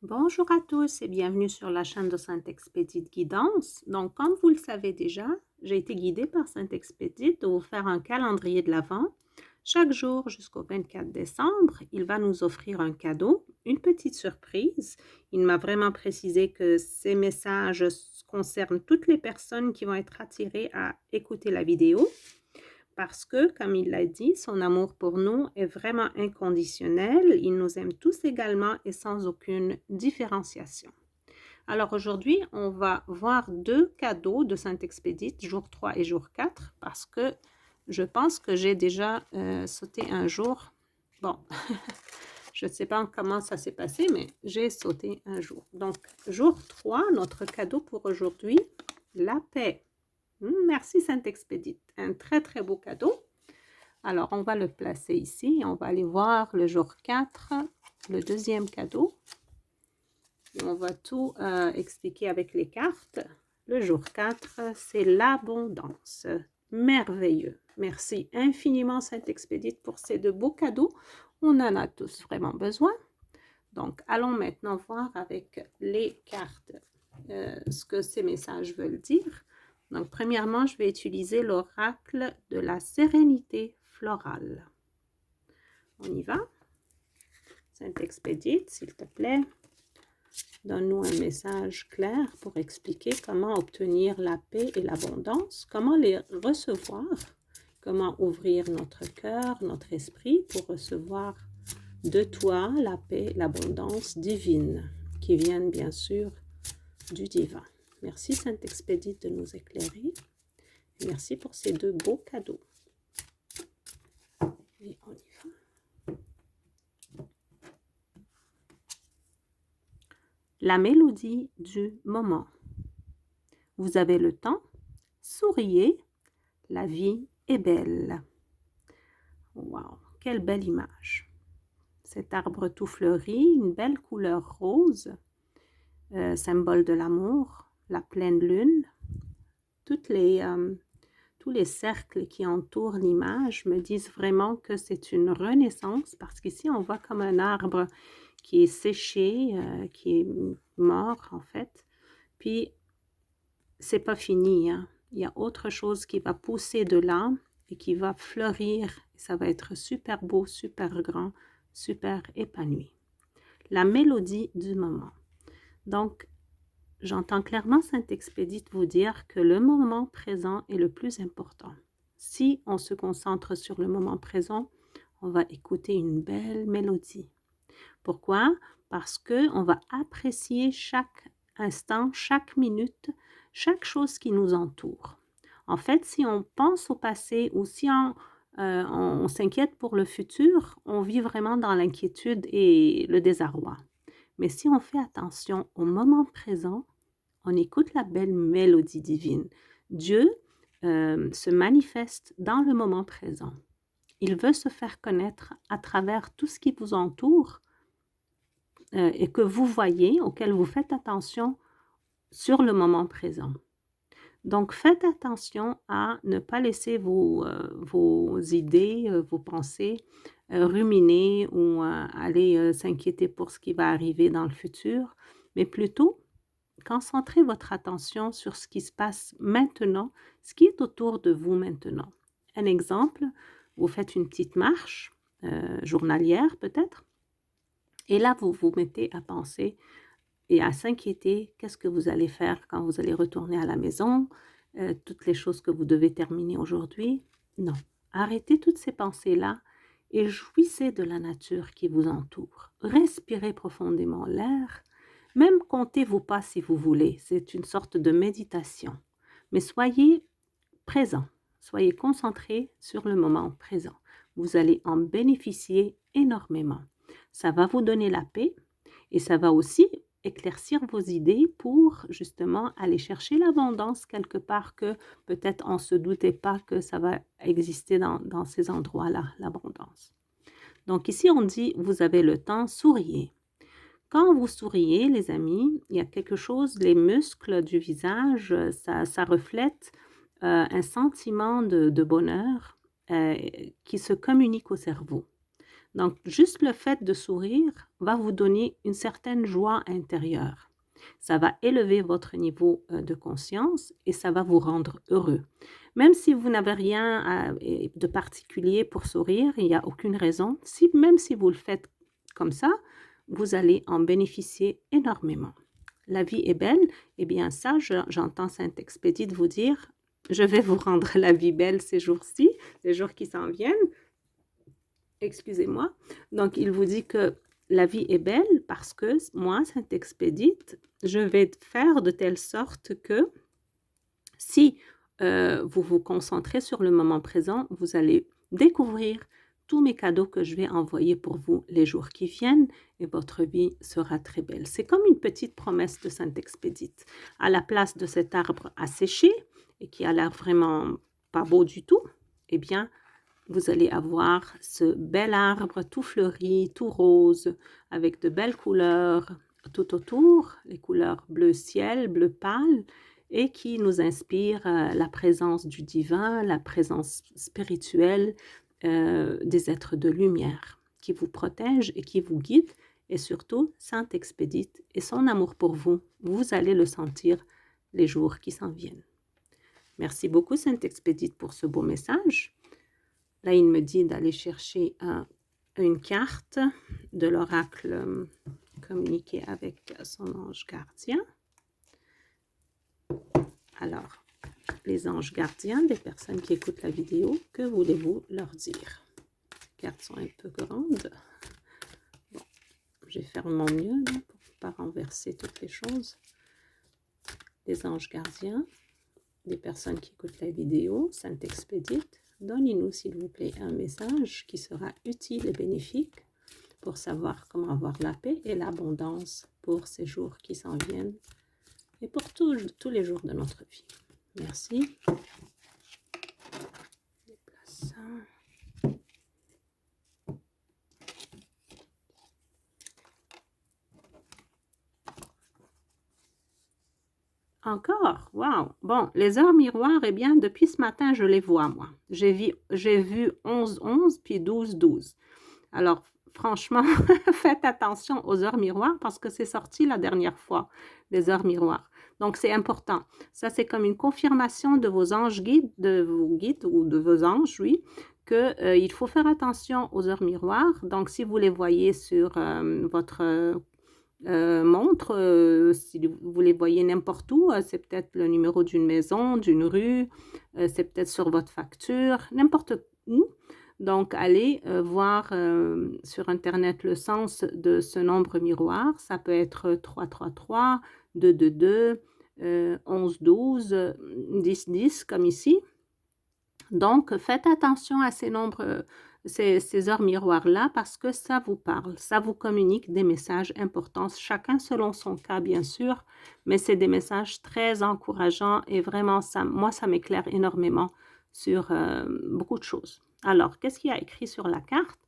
Bonjour à tous et bienvenue sur la chaîne de Sainte-Expédite Guidance. Donc, comme vous le savez déjà, j'ai été guidée par Sainte-Expédite de vous faire un calendrier de l'Avent. Chaque jour jusqu'au 24 décembre, il va nous offrir un cadeau, une petite surprise. Il m'a vraiment précisé que ces messages concernent toutes les personnes qui vont être attirées à écouter la vidéo. Parce que, comme il l'a dit, son amour pour nous est vraiment inconditionnel. Il nous aime tous également et sans aucune différenciation. Alors aujourd'hui, on va voir deux cadeaux de Sainte-Expédite, jour 3 et jour 4, parce que je pense que j'ai déjà sauté un jour. Bon, je ne sais pas comment ça s'est passé, mais j'ai sauté un jour. Donc, jour 3, notre cadeau pour aujourd'hui, la paix. Merci Sainte-Expédite. Un très, très beau cadeau. Alors, on va le placer ici. On va aller voir le jour 4, le deuxième cadeau. Et on va tout expliquer avec les cartes. Le jour 4, c'est l'abondance. Merveilleux. Merci infiniment Sainte-Expédite pour ces deux beaux cadeaux. On en a tous vraiment besoin. Donc, allons maintenant voir avec les cartes ce que ces messages veulent dire. Donc, premièrement, je vais utiliser l'oracle de la sérénité florale. On y va. Sainte-Expédite, s'il te plaît, donne-nous un message clair pour expliquer comment obtenir la paix et l'abondance, comment les recevoir, comment ouvrir notre cœur, notre esprit pour recevoir de toi la paix, l'abondance divine qui viennent bien sûr du divin. Merci Sainte-Expédite de nous éclairer. Merci pour ces deux beaux cadeaux. Et on y va. La mélodie du moment. Vous avez le temps, souriez, la vie est belle. Waouh, quelle belle image. Cet arbre tout fleuri, une belle couleur rose, symbole de l'amour, la pleine lune, tous les cercles qui entourent l'image me disent vraiment que c'est une renaissance parce qu'ici on voit comme un arbre qui est séché, qui est mort en fait. Puis c'est pas fini, hein. Il y a autre chose qui va pousser de là et qui va fleurir. Et ça va être super beau, super grand, super épanoui. La mélodie du moment. Donc, j'entends clairement Sainte-Expédite vous dire que le moment présent est le plus important. Si on se concentre sur le moment présent, on va écouter une belle mélodie. Pourquoi? Parce qu'on va apprécier chaque instant, chaque minute, chaque chose qui nous entoure. En fait, si on pense au passé ou si on s'inquiète pour le futur, on vit vraiment dans l'inquiétude et le désarroi. Mais si on fait attention au moment présent, on écoute la belle mélodie divine. Dieu se manifeste dans le moment présent. Il veut se faire connaître à travers tout ce qui vous entoure et que vous voyez, auquel vous faites attention sur le moment présent. Donc, faites attention à ne pas laisser vos idées, vos pensées ruminer ou aller s'inquiéter pour ce qui va arriver dans le futur, mais plutôt concentrez votre attention sur ce qui se passe maintenant, ce qui est autour de vous maintenant. Un exemple, vous faites une petite marche journalière peut-être, et là vous vous mettez à penser et à s'inquiéter, qu'est-ce que vous allez faire quand vous allez retourner à la maison, toutes les choses que vous devez terminer aujourd'hui. Non, arrêtez toutes ces pensées-là et jouissez de la nature qui vous entoure. Respirez profondément l'air, même comptez vos pas si vous voulez, c'est une sorte de méditation. Mais soyez présent, soyez concentré sur le moment présent. Vous allez en bénéficier énormément. Ça va vous donner la paix et ça va aussi éclaircir vos idées pour justement aller chercher l'abondance quelque part que peut-être on ne se doutait pas que ça va exister dans ces endroits-là, l'abondance. Donc ici, on dit, vous avez le temps, souriez. Quand vous souriez, les amis, il y a quelque chose, les muscles du visage, ça reflète un sentiment de bonheur qui se communique au cerveau. Donc, juste le fait de sourire va vous donner une certaine joie intérieure. Ça va élever votre niveau de conscience et ça va vous rendre heureux. Même si vous n'avez rien de particulier pour sourire, il n'y a aucune raison. Même si vous le faites comme ça, vous allez en bénéficier énormément. La vie est belle, eh bien ça, j'entends Saint-Expédite vous dire, je vais vous rendre la vie belle ces jours-ci, les jours qui s'en viennent. Excusez-moi. Donc, il vous dit que la vie est belle parce que moi, Saint-Expédite, je vais faire de telle sorte que si vous vous concentrez sur le moment présent, vous allez découvrir tous mes cadeaux que je vais envoyer pour vous les jours qui viennent et votre vie sera très belle. C'est comme une petite promesse de Saint-Expédite. À la place de cet arbre asséché et qui a l'air vraiment pas beau du tout, eh bien, vous allez avoir ce bel arbre tout fleuri, tout rose, avec de belles couleurs tout autour, les couleurs bleu ciel, bleu pâle, et qui nous inspire la présence du divin, la présence spirituelle des êtres de lumière, qui vous protègent et qui vous guident, et surtout Saint-Expédite et son amour pour vous, vous allez le sentir les jours qui s'en viennent. Merci beaucoup Saint-Expédite pour ce beau message. Là, il me dit d'aller chercher une carte de l'oracle communiqué avec son ange gardien. Alors, les anges gardiens des personnes qui écoutent la vidéo, que voulez-vous leur dire? Les cartes sont un peu grandes. Bon, je vais faire mon mieux là, pour ne pas renverser toutes les choses. Les anges gardiens des personnes qui écoutent la vidéo, Saint-Expédite, donnez-nous s'il vous plaît un message qui sera utile et bénéfique pour savoir comment avoir la paix et l'abondance pour ces jours qui s'en viennent et pour tous les jours de notre vie. Merci. Déplace ça. Encore, wow. Bon, les heures miroirs, eh bien, depuis ce matin, je les vois, moi. J'ai vu 11-11 puis 12-12. Alors, franchement, faites attention aux heures miroirs parce que c'est sorti la dernière fois, les heures miroirs. Donc, c'est important. Ça, c'est comme une confirmation de vos anges guides, ou de vos anges, oui, qu'il faut faire attention aux heures miroirs. Donc, si vous les voyez sur votre montre, si vous les voyez n'importe où, c'est peut-être le numéro d'une maison, d'une rue, c'est peut-être sur votre facture, n'importe où. Donc, allez voir sur Internet le sens de ce nombre miroir. Ça peut être 333, 222, 1112, 1010 comme ici. Donc, faites attention à ces nombres, ces heures miroirs-là parce que ça vous parle, ça vous communique des messages importants, chacun selon son cas bien sûr, mais c'est des messages très encourageants et vraiment, moi, ça m'éclaire énormément sur beaucoup de choses. Alors, qu'est-ce qu'il y a écrit sur la carte?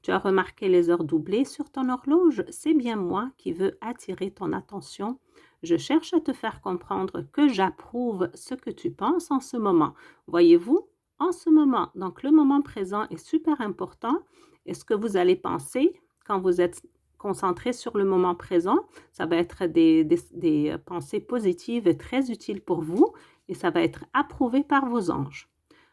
Tu as remarqué les heures doublées sur ton horloge? C'est bien moi qui veux attirer ton attention. Je cherche à te faire comprendre que j'approuve ce que tu penses en ce moment. Voyez-vous? En ce moment, donc le moment présent est super important. Et ce que vous allez penser quand vous êtes concentré sur le moment présent, ça va être des pensées positives et très utiles pour vous et ça va être approuvé par vos anges.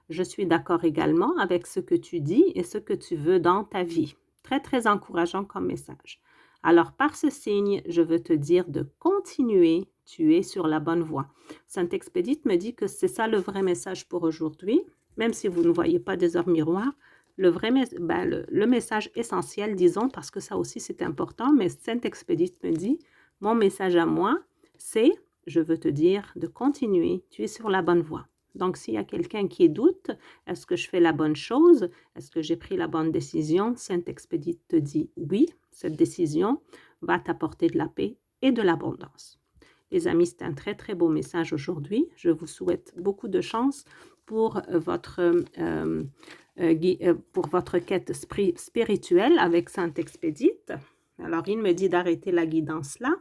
Je suis d'accord également avec ce que tu dis et ce que tu veux dans ta vie. Très, très encourageant comme message. Alors, par ce signe, je veux te dire de continuer. Tu es sur la bonne voie. Saint-Expédite me dit que c'est ça le vrai message pour aujourd'hui. Même si vous ne voyez pas des heures miroirs, le message essentiel, disons, parce que ça aussi c'est important, mais Saint-Expédite me dit, mon message à moi, c'est, je veux te dire de continuer, tu es sur la bonne voie. Donc, s'il y a quelqu'un qui doute, est-ce que je fais la bonne chose? Est-ce que j'ai pris la bonne décision? Saint-Expédite te dit oui, cette décision va t'apporter de la paix et de l'abondance. Les amis, c'est un très, très beau message aujourd'hui. Je vous souhaite beaucoup de chance pour votre quête spirituelle avec Saint-Expédite. Alors, il me dit d'arrêter la guidance là.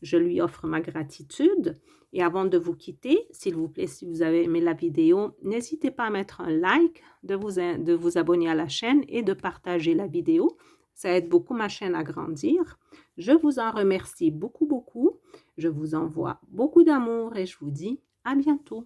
Je lui offre ma gratitude. Et avant de vous quitter, s'il vous plaît, si vous avez aimé la vidéo, n'hésitez pas à mettre un like, de vous abonner à la chaîne et de partager la vidéo. Ça aide beaucoup ma chaîne à grandir. Je vous en remercie beaucoup, beaucoup. Je vous envoie beaucoup d'amour et je vous dis à bientôt.